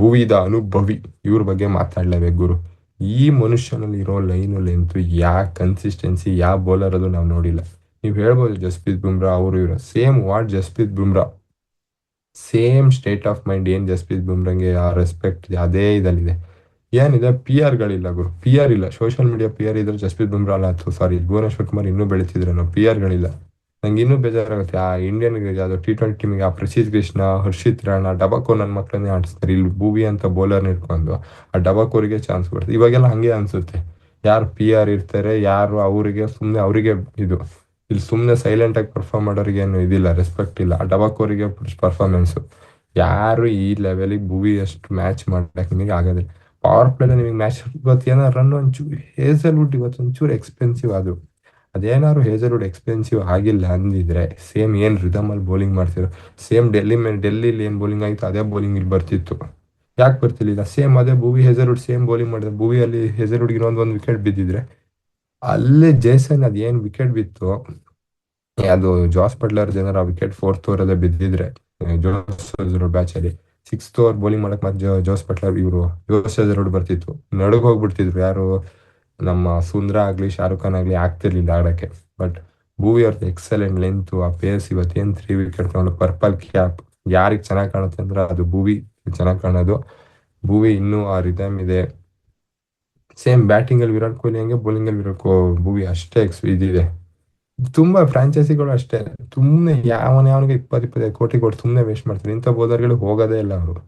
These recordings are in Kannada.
ಭುವಿದ ಅನುಭವಿ ಇವ್ರ ಬಗ್ಗೆ ಮಾತಾಡ್ಲೇಬೇಕು ಗುರು. ಈ ಮನುಷ್ಯನಲ್ಲಿ ಇರೋ ಲೈನು ಲೆಂತ್, ಕನ್ಸಿಸ್ಟೆನ್ಸಿ ಯಾವ ಬೌಲರ್ ಅದು ನಾವು ನೋಡಿಲ್ಲ. ನೀವು ಹೇಳ್ಬೋದು ಜಸ್ಪ್ರೀತ್ ಬುಮ್ರಾ ಅವರು ಇವರು same what Jasprit Bumrah same state of mind ಏನ್ ಜಸ್ಪ್ರೀತ್ ಬುಮ್ರಂಗೆ ಆ ರೆಸ್ಪೆಕ್ಟ್ ಅದೇ ಇದಲ್ಲಿದೆ. ಏನಿದೆ ಗಳಿಲ್ಲ ಗುರು, ಇಲ್ಲ. ಸೋಷಿಯಲ್ ಮೀಡಿಯಾ ಇದ್ರೆ ಜಸ್ಪ್ರೀತ್ ಬುಮ್ರಾ ಅಲ್ಲ, ಸಾರಿ ಭುವನೇಶ್ವರ್ ಕುಮಾರ್ ಇನ್ನೂ ಬೆಳಿತಿದ್ರು. ಗಳಿಲ್ಲ. ನಂಗೆ ಇನ್ನೂ ಬೇಜಾರಾಗುತ್ತೆ. ಆ ಇಂಡಿಯನ್ ಯಾವ್ದೋ T20 ಟೀಮಿಗೆ ಆ ಪ್ರಸಿದ್ಧ ಕೃಷ್ಣ, ಹರ್ಷಿತ್ ರಾಣಾ, ಡಬಾಕೋ ನನ್ನ ಮಕ್ಕಳನ್ನೇ ಆಡಿಸ್ತಾರೆ. ಇಲ್ಲಿ ಭೂವಿ ಅಂತ ಬೌಲರ್ ಇಟ್ಕೊಂಡು ಆ ಡಬಾಕೋರಿಗೆ ಚಾನ್ಸ್ ಕೊಡ್ತಾರೆ. ಇವಾಗೆಲ್ಲ ಹಂಗೆ ಅನ್ಸುತ್ತೆ. ಯಾರು ಇರ್ತಾರೆ, ಯಾರು ಅವರಿಗೆ ಸುಮ್ಮನೆ ಅವರಿಗೆ ಇದು. ಇಲ್ಲಿ ಸುಮ್ಮನೆ ಸೈಲೆಂಟ್ ಆಗಿ ಪರ್ಫಾರ್ಮ್ ಮಾಡೋರಿಗೆ ಏನು ಇದಿಲ್ಲ, ರೆಸ್ಪೆಕ್ಟ್ ಇಲ್ಲ. ಆ ಡಬಾಕೋರಿಗೆ ಪರ್ಫಾರ್ಮೆನ್ಸ್. ಯಾರು ಈ ಲೆವೆಲಿಗೆ ಭೂವಿ ಅಷ್ಟು ಮ್ಯಾಚ್ ಮಾಡಕ್ ನಿಮಗೆ ಆಗೋದಿಲ್ಲ. ಪವರ್ ಪ್ಲೇಲಿ ನಿಮಗೆ ಮ್ಯಾಚ್ ಇವತ್ತು ಏನೋ ರನ್ ಒಂಚೂರು ಹೇಸಲ್ವುಡ್ ಇವತ್ತು ಒಂಚೂರು ಎಕ್ಸ್ಪೆನ್ಸಿವ್ ಆದ್ರು. ಅದೇನಾದ್ರು ಹೇಸಲ್ವುಡ್ ಎಕ್ಸ್ಪೆನ್ಸಿವ್ ಆಗಿಲ್ಲ ಅಂದಿದ್ರೆ ಸೇಮ್ ಏನ್ ರಿದಮ್ ಅಲ್ಲಿ ಬೌಲಿಂಗ್ ಮಾಡ್ತಿದ್ರು, ಸೇಮ್ ಡೆಲ್ಲಿಲಿ ಏನ್ ಬೌಲಿಂಗ್ ಆಗಿತ್ತು ಅದೇ ಬೌಲಿಂಗ್ ಇಲ್ಲಿ ಬರ್ತಿತ್ತು. ಯಾಕೆ ಬರ್ತಿರ್ಲಿಲ್ಲ? ಸೇಮ್ ಅದೇ ಭೂವಿ ಹೇಸಲ್ವುಡ್ ಸೇಮ್ ಬೌಲಿಂಗ್ ಮಾಡಿದ್ರೆ, ಭೂವಿಯಲ್ಲಿ ಹೇಸಲ್ವುಡ್ ಇನ್ನೊಂದು ವಿಕೆಟ್ ಬಿದ್ದಿದ್ರೆ ಅಲ್ಲೇ ಜೇಸನ್ ಅದೇನ್ ವಿಕೆಟ್ ಬಿತ್ತು, ಅದು ಜಾಸ್ ಬಟ್ಲರ್ ಏನಾರ ವಿಕೆಟ್ 4th ಓವರ್ ಅಲ್ಲೇ ಬಿದ್ದಿದ್ರೆ ಜೋಸ್ ಬ್ಯಾಚ್ ಅಲ್ಲಿ 6th ಓವರ್ ಬೌಲಿಂಗ್ ಮಾಡಕ್ ಮತ್ತೆ ಜೋಸ್ ಬಟ್ಲರ್ ಇವರು ಜೋಸ್ ರೋಡ್ ಬರ್ತಿತ್ತು. ನಡುಗ್ ಹೋಗ್ಬಿಡ್ತಿದ್ರು ಯಾರು, ನಮ್ಮ ಸುಂದ್ರ ಆಗ್ಲಿ ಶಾರುಖ್ ಖಾನ್ ಆಗ್ಲಿ ಆಗ್ತಿರ್ಲಿಲ್ಲ ಆಡಕ್ಕೆ. ಬಟ್ ಭೂವಿ ಅವ್ರದ್ದು ಎಕ್ಸಲೆಂಟ್ ಲೆಂತ್, ಆ ಪೇಸ್, ಇವತ್ತೇನ್ 3 ವಿಕೆಟ್ ತಗೊಂಡು ಪರ್ಪಲ್ ಕ್ಯಾಪ್. ಯಾರಿಗ್ ಚೆನ್ನಾಗ್ ಕಾಣುತ್ತೆ ಅಂದ್ರೆ ಅದು ಭೂವಿ ಚೆನ್ನಾಗ್ ಕಾಣೋದು. ಭೂವಿ ಇನ್ನೂ ಆ ರಿದಮ್ ಇದೆ. ಸೇಮ್ ಬ್ಯಾಟಿಂಗ್ ಅಲ್ಲಿ ವಿರಾಟ್ ಕೊಹ್ಲಿ ಹಂಗೆ, ಬೌಲಿಂಗ್ ಅಲ್ಲಿ ಭೂವಿ ಅಷ್ಟೇ ಇದಿದೆ. ತುಂಬಾ ಫ್ರಾಂಚೈಸಿಗಳು ಅಷ್ಟೇ, ಸುಮ್ನೆ ಯಾವನಿಗೆ 20-25 ಕೋಟಿ ಕೊಟ್ಟು ಸುಮ್ನೆ ವೇಸ್ಟ್ ಮಾಡ್ತಾರೆ. ಇಂಥ ಬೌಲರ್ಗಳು ಹೋಗೋದೇ ಇಲ್ಲ ಅವರು.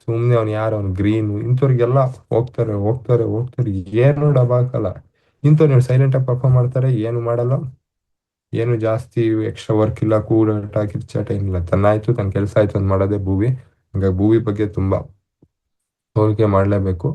ಸುಮ್ನೆ ಅವ್ನು ಗ್ರೀನ್ ಇಂಥವ್ರಿಗೆಲ್ಲ ಹೋಗ್ತಾರೆ ಹೋಗ್ತಾರೆ ಹೋಗ್ತಾರೆ, ಏನು ಡಬಾಕಲ್ಲ. ಇಂಥವ್ರು ಸೈಲೆಂಟ್ ಆಗಿ ಪರ್ಫಾರ್ಮ್ ಮಾಡ್ತಾರೆ, ಏನು ಮಾಡಲ್ಲ, ಏನು ಜಾಸ್ತಿ ಎಕ್ಸ್ಟ್ರಾ ವರ್ಕ್ ಇಲ್ಲ, ಕೂಡಾಟ ಕಿರ್ಚಾಟ ಏನಿಲ್ಲ. ತನ್ನ ಕೆಲಸ ಆಯ್ತು ಅಂತ ಮಾಡೋದೇ ಭೂವಿ. ಹಂಗಾಗಿ ಭೂವಿ ಬಗ್ಗೆ ತುಂಬಾ ಹೋಲಿಕೆ ಮಾಡ್ಲೇಬೇಕು.